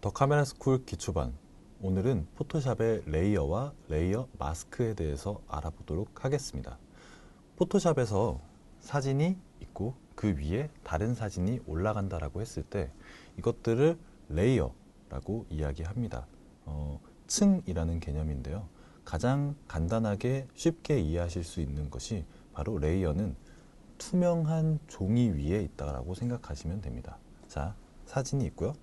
더 카메라 스쿨 기초반. 오늘은 포토샵의 레이어와 레이어 마스크에 대해서 알아보도록 하겠습니다. 포토샵에서 사진이 있고 그 위에 다른 사진이 올라간다라고 했을 때 이것들을 레이어라고 이야기합니다. 층이라는 개념인데요. 가장 간단하게 쉽게 이해하실 수 있는 것이 바로 레이어는 투명한 종이 위에 있다고 생각하시면 됩니다. 자, 사진이 있고요.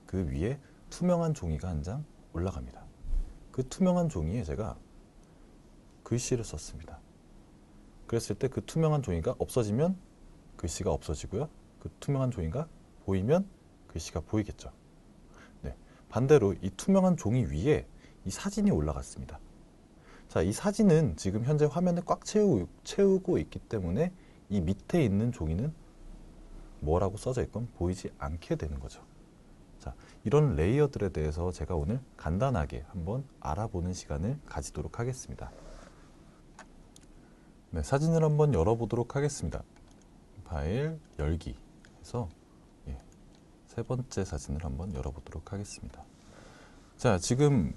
그 위에 투명한 종이가 한 장 올라갑니다. 그 투명한 종이에 제가 글씨를 썼습니다. 그랬을 때 그 투명한 종이가 없어지면 글씨가 없어지고요. 그 투명한 종이가 보이면 글씨가 보이겠죠. 네. 반대로 이 투명한 종이 위에 이 사진이 올라갔습니다. 자, 이 사진은 지금 현재 화면에 꽉 채우고 있기 때문에 이 밑에 있는 종이는 뭐라고 써져 있건 보이지 않게 되는 거죠. 자, 이런 레이어들에 대해서 제가 오늘 간단하게 한번 알아보는 시간을 가지도록 하겠습니다. 네, 사진을 한번 열어보도록 하겠습니다. 파일 열기 해서 세 번째 사진을 한번 열어보도록 하겠습니다. 자, 지금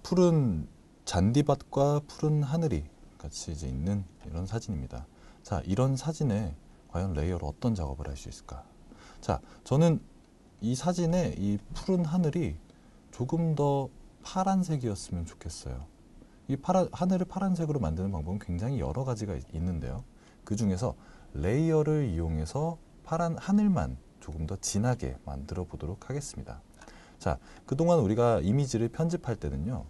푸른 잔디밭과 푸른 하늘이 같이 이제 있는 이런 사진입니다. 자, 이런 사진에 과연 레이어로 어떤 작업을 할 수 있을까? 자, 저는 이 사진에 이 푸른 하늘이 조금 더 파란색이었으면 좋겠어요. 이 하늘을 파란색으로 만드는 방법은 굉장히 여러 가지가 있는데요. 그 중에서 레이어를 이용해서 파란 하늘만 조금 더 진하게 만들어 보도록 하겠습니다. 자, 그동안 우리가 이미지를 편집할 때는요,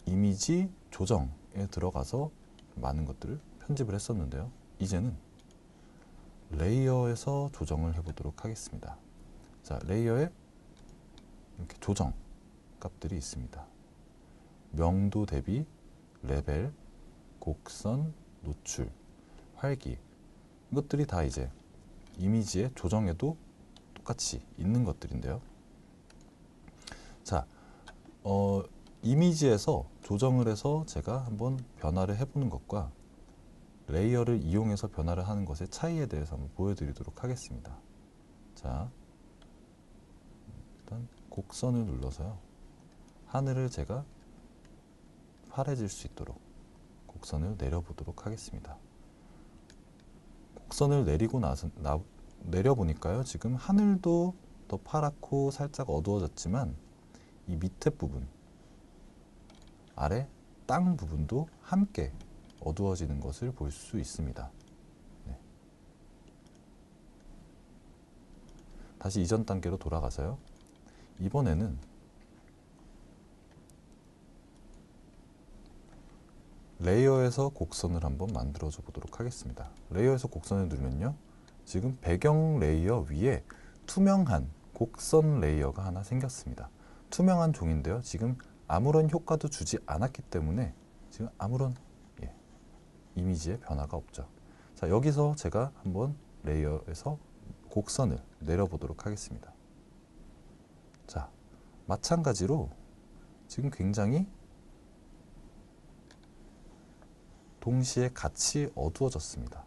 이미지 조정에 들어가서 많은 것들을 편집을 했었는데요. 이제는 레이어에서 조정을 해보도록 하겠습니다. 자, 레이어에 이렇게 조정 값들이 있습니다. 명도 대비, 레벨, 곡선, 노출, 활기, 이것들이 다 이제 이미지의 조정에도 똑같이 있는 것들인데요. 자, 이미지에서 조정을 해서 제가 한번 변화를 해보는 것과 레이어를 이용해서 변화를 하는 것의 차이에 대해서 한번 보여드리도록 하겠습니다. 자, 일단 곡선을 눌러서요, 하늘을 제가 파래질 수 있도록 곡선을 내려보도록 하겠습니다. 곡선을 내리고 내려보니까요, 지금 하늘도 더 파랗고 살짝 어두워졌지만 이 밑에 부분, 아래 땅 부분도 함께 어두워지는 것을 볼 수 있습니다. 네. 다시 이전 단계로 돌아가서요, 이번에는 레이어에서 곡선을 한번 만들어줘 보도록 하겠습니다. 레이어에서 곡선을 누르면요, 지금 배경 레이어 위에 투명한 곡선 레이어가 하나 생겼습니다. 투명한 종인데요, 지금 아무런 효과도 주지 않았기 때문에 지금 아무런 이미지에 변화가 없죠. 자, 여기서 제가 한번 레이어에서 곡선을 내려보도록 하겠습니다. 자, 마찬가지로 지금 굉장히 동시에 같이 어두워졌습니다.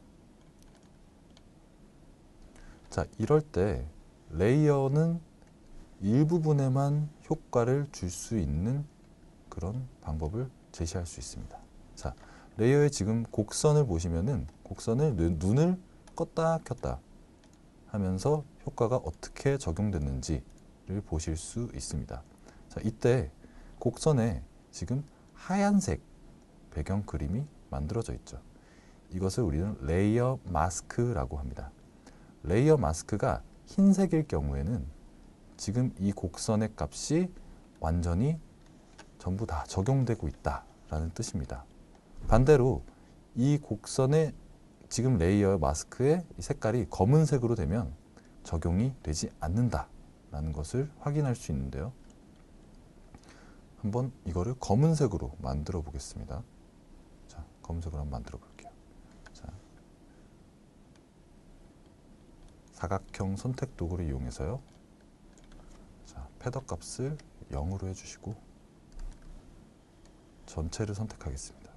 자, 이럴 때 레이어는 일부분에만 효과를 줄 수 있는 그런 방법을 제시할 수 있습니다. 자, 레이어의 지금 곡선을 보시면은 곡선을 눈을 껐다 켰다 하면서 효과가 어떻게 적용됐는지를 보실 수 있습니다. 자, 이때 곡선에 지금 하얀색 배경 그림이 만들어져 있죠. 이것을 우리는 레이어 마스크라고 합니다. 레이어 마스크가 흰색일 경우에는 지금 이 곡선의 값이 완전히 전부 다 적용되고 있다라는 뜻입니다. 반대로 이 곡선의 지금 레이어 마스크의 색깔이 검은색으로 되면 적용이 되지 않는다라는 것을 확인할 수 있는데요. 한번 이거를 검은색으로 만들어 보겠습니다. 자, 검은색으로 한번 만들어 볼게요. 자, 사각형 선택 도구를 이용해서요, 자, 패더 값을 0으로 해주시고 전체를 선택하겠습니다.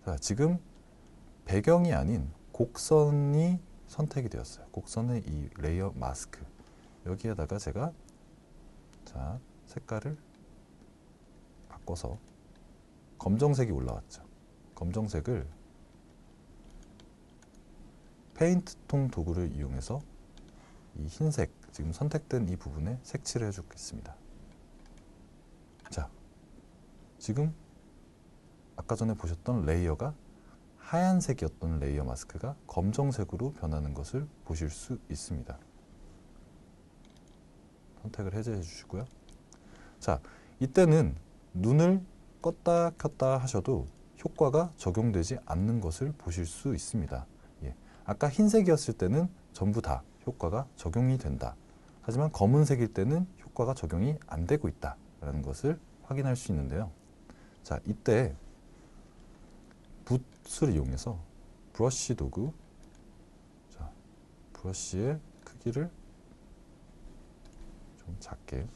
자, 지금 배경이 아닌 곡선이 선택이 되었어요. 곡선의 이 레이어 마스크, 여기에다가 제가 자, 색깔을 바꿔서 검정색이 올라왔죠. 검정색을 페인트통 도구를 이용해서 이 흰색, 지금 선택된 이 부분에 색칠을 해주겠습니다. 자, 지금 아까 전에 보셨던 레이어가 하얀색이었던 레이어 마스크가 검정색으로 변하는 것을 보실 수 있습니다. 선택을 해제해 주시고요. 자, 이때는 눈을 껐다 켰다 하셔도 효과가 적용되지 않는 것을 보실 수 있습니다. 예. 아까 흰색이었을 때는 전부 다 효과가 적용이 된다. 하지만 검은색일 때는 효과가 적용이 안 되고 있다라는 것을 확인할 수 있는데요. 자, 이때 붓을 이용해서 브러쉬 도구, 자, 브러쉬의 크기를 좀 작게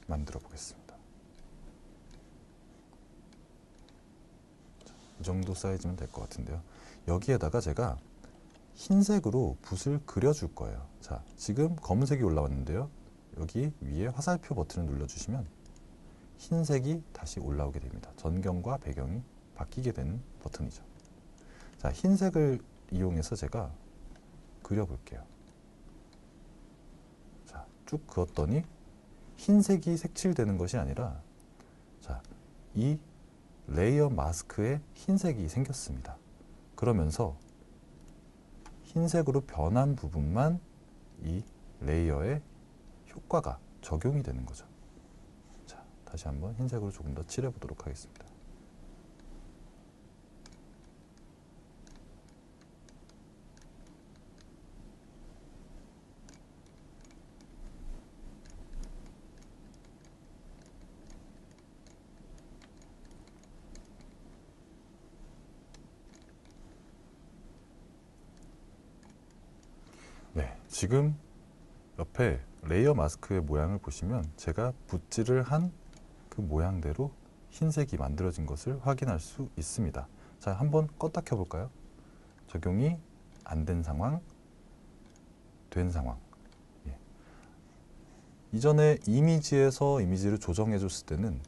만들어 보겠습니다. 자, 이 정도 사이즈면 될 것 같은데요. 여기에다가 제가 흰색으로 붓을 그려줄 거예요. 자, 지금 검은색이 올라왔는데요. 여기 위에 화살표 버튼을 눌러주시면 흰색이 다시 올라오게 됩니다. 전경과 배경이 바뀌게 되는 버튼이죠. 자, 흰색을 이용해서 제가 그려볼게요. 자, 쭉 그었더니 흰색이 색칠되는 것이 아니라, 자, 이 레이어 마스크에 흰색이 생겼습니다. 그러면서 흰색으로 변한 부분만 이 레이어에 효과가 적용이 되는 거죠. 자, 다시 한번 흰색으로 조금 더 칠해 보도록 하겠습니다. 네, 지금 옆에 레이어 마스크의 모양을 보시면 제가 붓질을 한 그 모양대로 흰색이 만들어진 것을 확인할 수 있습니다. 자, 한번 껐다 켜볼까요? 적용이 안 된 상황, 된 상황. 예. 이전에 이미지에서 이미지를 조정해 줬을 때는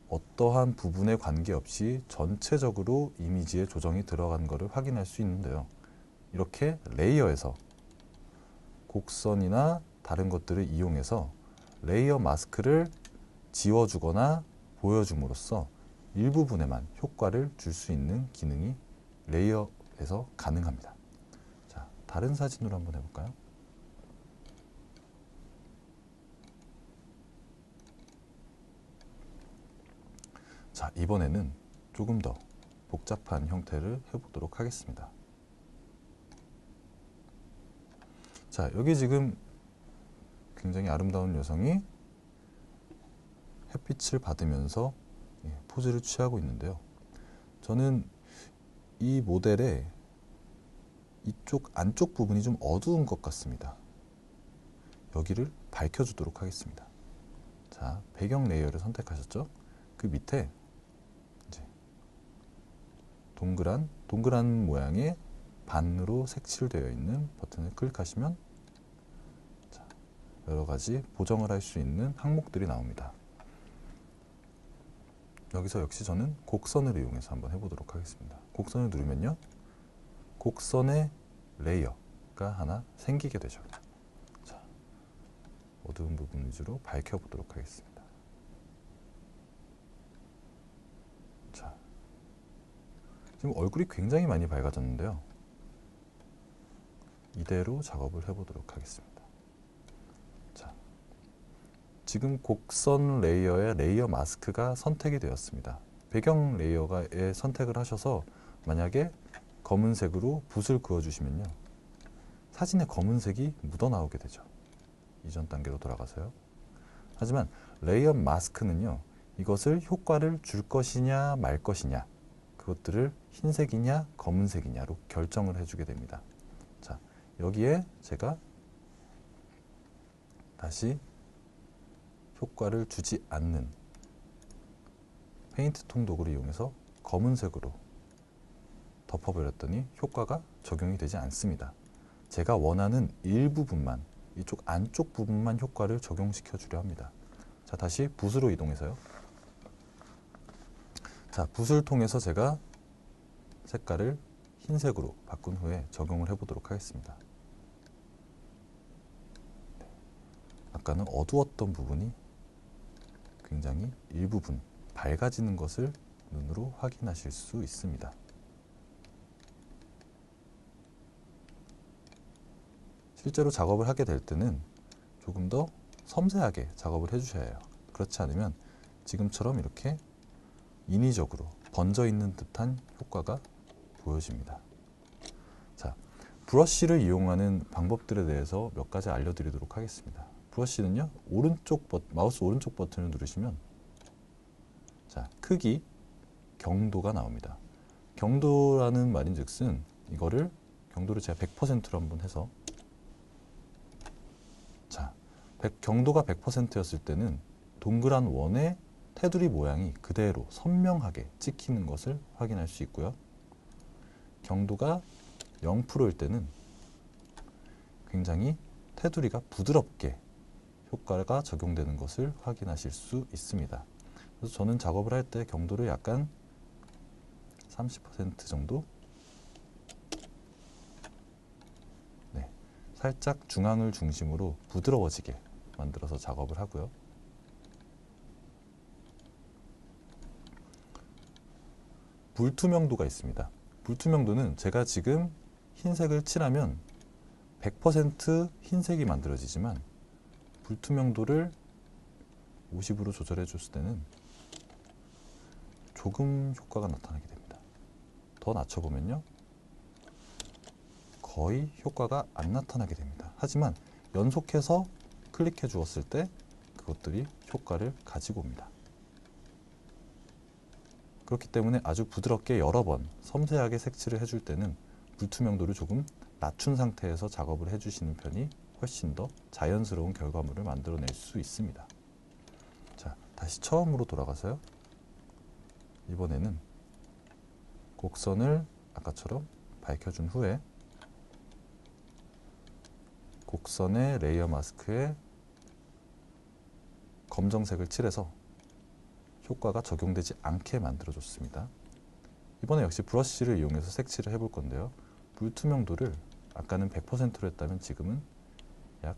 어떠한 부분에 관계없이 전체적으로 이미지에 조정이 들어간 것을 확인할 수 있는데요. 이렇게 레이어에서 곡선이나 다른 것들을 이용해서 레이어 마스크를 지워주거나 보여줌으로써 일부분에만 효과를 줄 수 있는 기능이 레이어에서 가능합니다. 자, 다른 사진으로 한번 해볼까요? 자, 이번에는 조금 더 복잡한 형태를 해보도록 하겠습니다. 자, 여기 지금 굉장히 아름다운 여성이 햇빛을 받으면서 포즈를 취하고 있는데요. 저는 이 모델의 이쪽 안쪽 부분이 좀 어두운 것 같습니다. 여기를 밝혀주도록 하겠습니다. 자, 배경 레이어를 선택하셨죠? 그 밑에 이제 동그란 모양의 반으로 색칠되어 있는 버튼을 클릭하시면 여러 가지 보정을 할 수 있는 항목들이 나옵니다. 여기서 역시 저는 곡선을 이용해서 한번 해보도록 하겠습니다. 곡선을 누르면요, 곡선의 레이어가 하나 생기게 되죠. 자, 어두운 부분 위주로 밝혀보도록 하겠습니다. 자, 지금 얼굴이 굉장히 많이 밝아졌는데요. 이대로 작업을 해보도록 하겠습니다. 지금 곡선 레이어의 레이어 마스크가 선택이 되었습니다. 배경 레이어에 선택을 하셔서 만약에 검은색으로 붓을 그어주시면요, 사진에 검은색이 묻어나오게 되죠. 이전 단계로 돌아가서요. 하지만 레이어 마스크는요, 이것을 효과를 줄 것이냐 말 것이냐, 그것들을 흰색이냐 검은색이냐로 결정을 해주게 됩니다. 자, 여기에 제가 다시 효과를 주지 않는 페인트 통 도구를 이용해서 검은색으로 덮어버렸더니 효과가 적용이 되지 않습니다. 제가 원하는 일부분만 이쪽 안쪽 부분만 효과를 적용시켜 주려 합니다. 자, 다시 붓으로 이동해서요. 자, 붓을 통해서 제가 색깔을 흰색으로 바꾼 후에 적용을 해보도록 하겠습니다. 아까는 어두웠던 부분이 굉장히 일부분 밝아지는 것을 눈으로 확인하실 수 있습니다. 실제로 작업을 하게 될 때는 조금 더 섬세하게 작업을 해주셔야 해요. 그렇지 않으면 지금처럼 이렇게 인위적으로 번져 있는 듯한 효과가 보여집니다. 자, 브러쉬를 이용하는 방법들에 대해서 몇 가지 알려드리도록 하겠습니다. 브러쉬는요, 마우스 오른쪽 버튼을 누르시면 자, 크기, 경도가 나옵니다. 경도라는 말인즉슨 이거를 경도를 제가 100%로 한번 해서 자, 경도가 100%였을 때는 동그란 원의 테두리 모양이 그대로 선명하게 찍히는 것을 확인할 수 있고요. 경도가 0%일 때는 굉장히 테두리가 부드럽게 효과가 적용되는 것을 확인하실 수 있습니다. 그래서 저는 작업을 할 때 경도를 약간 30% 정도, 네, 살짝 중앙을 중심으로 부드러워지게 만들어서 작업을 하고요. 불투명도가 있습니다. 불투명도는 제가 지금 흰색을 칠하면 100% 흰색이 만들어지지만 불투명도를 50으로 조절해 줬을 때는 조금 효과가 나타나게 됩니다. 더 낮춰보면요, 거의 효과가 안 나타나게 됩니다. 하지만 연속해서 클릭해 주었을 때 그것들이 효과를 가지고 옵니다. 그렇기 때문에 아주 부드럽게 여러 번 섬세하게 색칠을 해줄 때는 불투명도를 조금 낮춘 상태에서 작업을 해주시는 편이 훨씬 더 자연스러운 결과물을 만들어낼 수 있습니다. 자, 다시 처음으로 돌아가서요. 이번에는 곡선을 아까처럼 밝혀준 후에 곡선의 레이어 마스크에 검정색을 칠해서 효과가 적용되지 않게 만들어줬습니다. 이번에 역시 브러쉬를 이용해서 색칠을 해볼 건데요. 불투명도를 아까는 100%로 했다면 지금은 약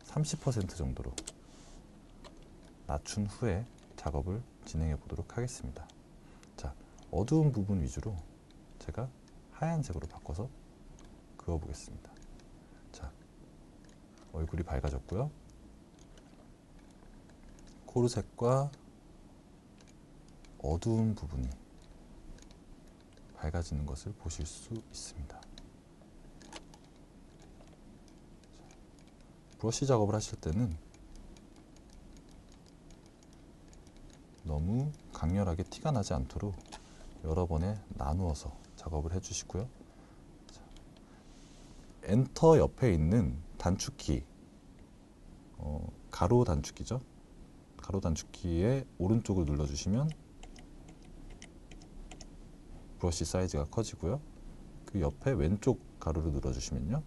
30% 정도로 낮춘 후에 작업을 진행해 보도록 하겠습니다. 자, 어두운 부분 위주로 제가 하얀색으로 바꿔서 그어보겠습니다. 자, 얼굴이 밝아졌고요. 코르셋과 어두운 부분이 밝아지는 것을 보실 수 있습니다. 브러쉬 작업을 하실 때는 너무 강렬하게 티가 나지 않도록 여러 번에 나누어서 작업을 해주시고요. 엔터 옆에 있는 단축키, 가로 단축키죠. 가로 단축키의 오른쪽을 눌러주시면 브러쉬 사이즈가 커지고요. 그 옆에 왼쪽 가로를 눌러주시면요,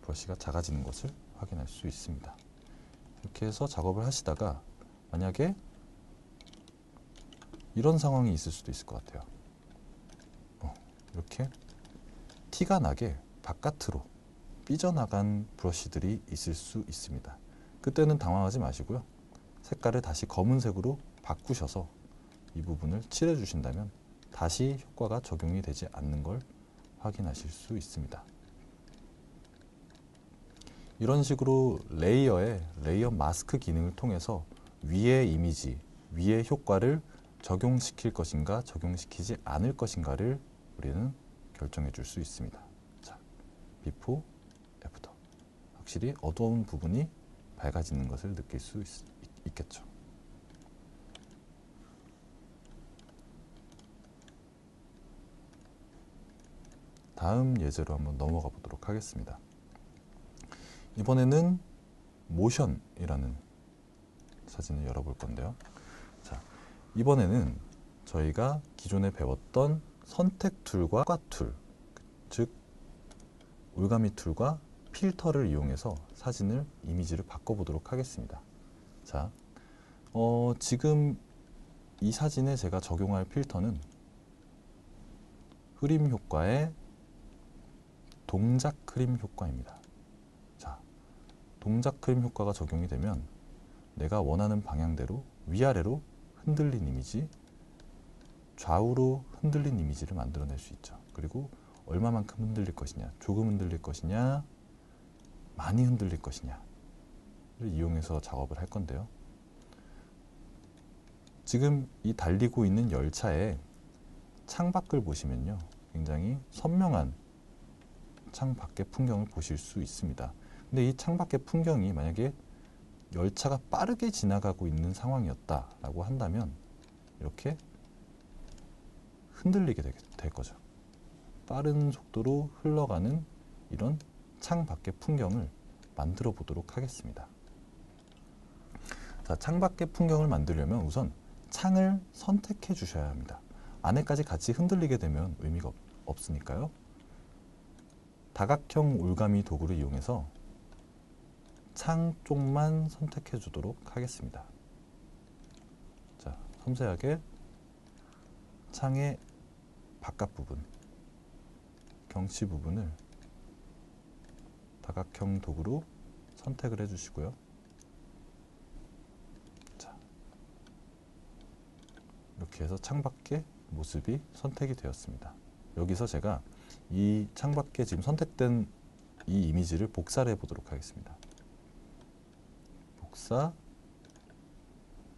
브러쉬가 작아지는 것을 확인할 수 있습니다. 이렇게 해서 작업을 하시다가 만약에 이런 상황이 있을 수도 있을 것 같아요. 이렇게 티가 나게 바깥으로 삐져나간 브러쉬들이 있을 수 있습니다. 그때는 당황하지 마시고요. 색깔을 다시 검은색으로 바꾸셔서 이 부분을 칠해 주신다면 다시 효과가 적용이 되지 않는 걸 확인하실 수 있습니다. 이런 식으로 레이어 마스크 기능을 통해서 위의 이미지, 위의 효과를 적용시킬 것인가 적용시키지 않을 것인가를 우리는 결정해 줄 수 있습니다. 자, 비포, 애프터. 확실히 어두운 부분이 밝아지는 것을 느낄 수 있겠죠. 다음 예제로 한번 넘어가 보도록 하겠습니다. 이번에는 모션이라는 사진을 열어볼 건데요. 자, 이번에는 저희가 기존에 배웠던 선택 툴과 효과 툴, 즉 올가미 툴과 필터를 이용해서 사진을 이미지를 바꿔보도록 하겠습니다. 자, 지금 이 사진에 제가 적용할 필터는 흐림 효과의 동작 흐림 효과입니다. 자, 동작 흐림 효과가 적용이 되면 내가 원하는 방향대로 위아래로 흔들린 이미지, 좌우로 흔들린 이미지를 만들어낼 수 있죠. 그리고 얼마만큼 흔들릴 것이냐, 조금 흔들릴 것이냐, 많이 흔들릴 것이냐를 이용해서 작업을 할 건데요. 지금 이 달리고 있는 열차의 창밖을 보시면요, 굉장히 선명한 창밖의 풍경을 보실 수 있습니다. 근데 이 창밖의 풍경이 만약에 열차가 빠르게 지나가고 있는 상황이었다라고 한다면 이렇게 흔들리게 될 거죠. 빠른 속도로 흘러가는 이런 창밖의 풍경을 만들어 보도록 하겠습니다. 자, 창밖의 풍경을 만들려면 우선 창을 선택해 주셔야 합니다. 안에까지 같이 흔들리게 되면 의미가 없으니까요. 다각형 올가미 도구를 이용해서 창 쪽만 선택해 주도록 하겠습니다. 자, 섬세하게 창의 바깥 부분, 경치 부분을 다각형 도구로 선택을 해주시고요. 자, 이렇게 해서 창밖의 모습이 선택이 되었습니다. 여기서 제가 이 창밖에 지금 선택된 이 이미지를 복사를 해보도록 하겠습니다. 복사,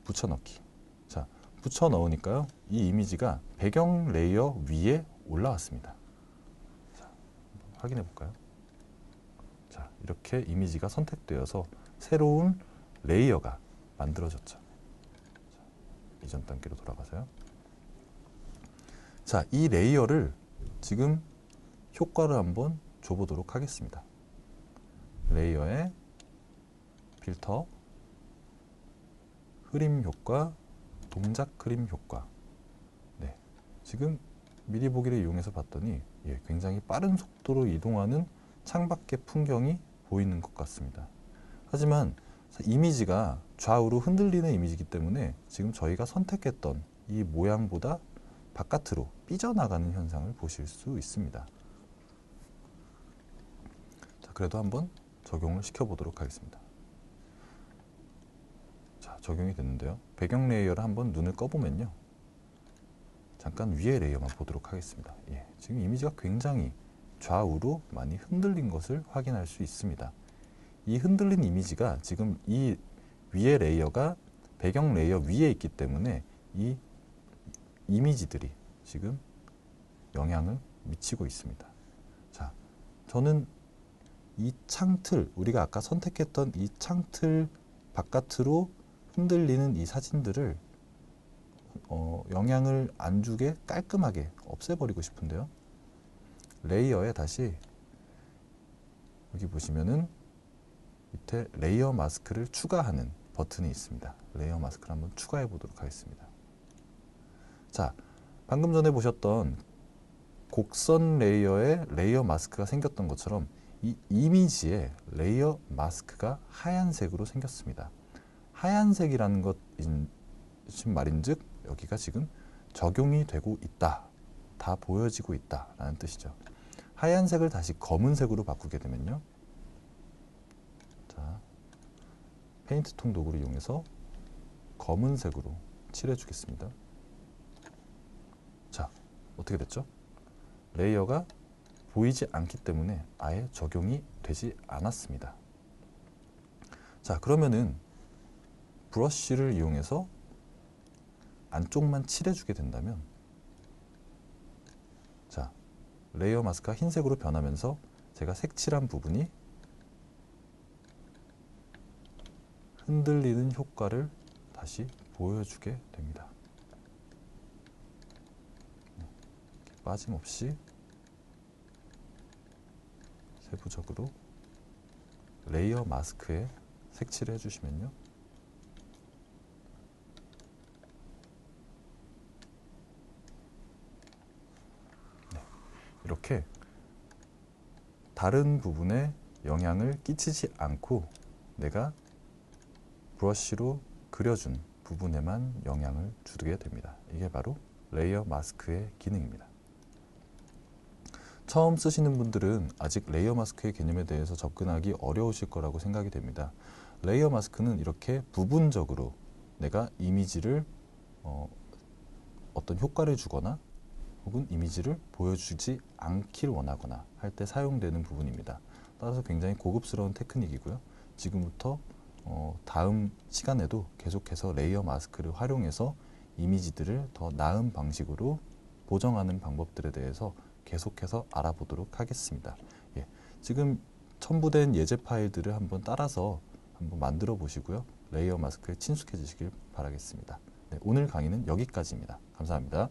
붙여넣기. 자, 붙여넣으니까요, 이 이미지가 배경 레이어 위에 올라왔습니다. 자, 확인해 볼까요? 자, 이렇게 이미지가 선택되어서 새로운 레이어가 만들어졌죠. 자, 이전 단계로 돌아가서요. 자, 이 레이어를 지금 효과를 한번 줘보도록 하겠습니다. 레이어에 필터, 흐림 효과, 동작 흐림 효과. 네, 지금 미리 보기를 이용해서 봤더니 굉장히 빠른 속도로 이동하는 창밖의 풍경이 보이는 것 같습니다. 하지만 이미지가 좌우로 흔들리는 이미지이기 때문에 지금 저희가 선택했던 이 모양보다 바깥으로 삐져나가는 현상을 보실 수 있습니다. 자, 그래도 한번 적용을 시켜보도록 하겠습니다. 자, 적용이 됐는데요. 배경 레이어를 한번 눈을 꺼보면요, 잠깐 위에 레이어만 보도록 하겠습니다. 지금 이미지가 굉장히 좌우로 많이 흔들린 것을 확인할 수 있습니다. 이 흔들린 이미지가 지금 이 위에 레이어가 배경 레이어 위에 있기 때문에 이 이미지들이 지금 영향을 미치고 있습니다. 자, 저는 이 창틀, 우리가 아까 선택했던 이 창틀 바깥으로 흔들리는 이 사진들을 영향을 안 주게 깔끔하게 없애버리고 싶은데요. 레이어에 다시 여기 보시면은 밑에 레이어 마스크를 추가하는 버튼이 있습니다. 레이어 마스크를 한번 추가해 보도록 하겠습니다. 자, 방금 전에 보셨던 곡선 레이어에 레이어 마스크가 생겼던 것처럼 이 이미지에 레이어 마스크가 하얀색으로 생겼습니다. 하얀색이라는 것인 말인즉 여기가 지금 적용이 되고 있다, 다 보여지고 있다 라는 뜻이죠. 하얀색을 다시 검은색으로 바꾸게 되면요, 자, 페인트 톤 도구를 이용해서 검은색으로 칠해 주겠습니다. 자, 어떻게 됐죠? 레이어가 보이지 않기 때문에 아예 적용이 되지 않았습니다. 자, 그러면은 브러쉬를 이용해서 안쪽만 칠해주게 된다면, 자, 레이어 마스크가 흰색으로 변하면서 제가 색칠한 부분이 흔들리는 효과를 다시 보여주게 됩니다. 빠짐없이 세부적으로 레이어 마스크에 색칠을 해주시면요, 이렇게 다른 부분에 영향을 끼치지 않고 내가 브러쉬로 그려준 부분에만 영향을 주게 됩니다. 이게 바로 레이어 마스크의 기능입니다. 처음 쓰시는 분들은 아직 레이어 마스크의 개념에 대해서 접근하기 어려우실 거라고 생각이 됩니다. 레이어 마스크는 이렇게 부분적으로 내가 이미지를 어떤 효과를 주거나 혹은 이미지를 보여주지 않길 원하거나 할 때 사용되는 부분입니다. 따라서 굉장히 고급스러운 테크닉이고요. 지금부터 다음 시간에도 계속해서 레이어 마스크를 활용해서 이미지들을 더 나은 방식으로 보정하는 방법들에 대해서 계속해서 알아보도록 하겠습니다. 예, 지금 첨부된 예제 파일들을 한번 따라서 한번 만들어 보시고요. 레이어 마스크에 친숙해지시길 바라겠습니다. 네, 오늘 강의는 여기까지입니다. 감사합니다.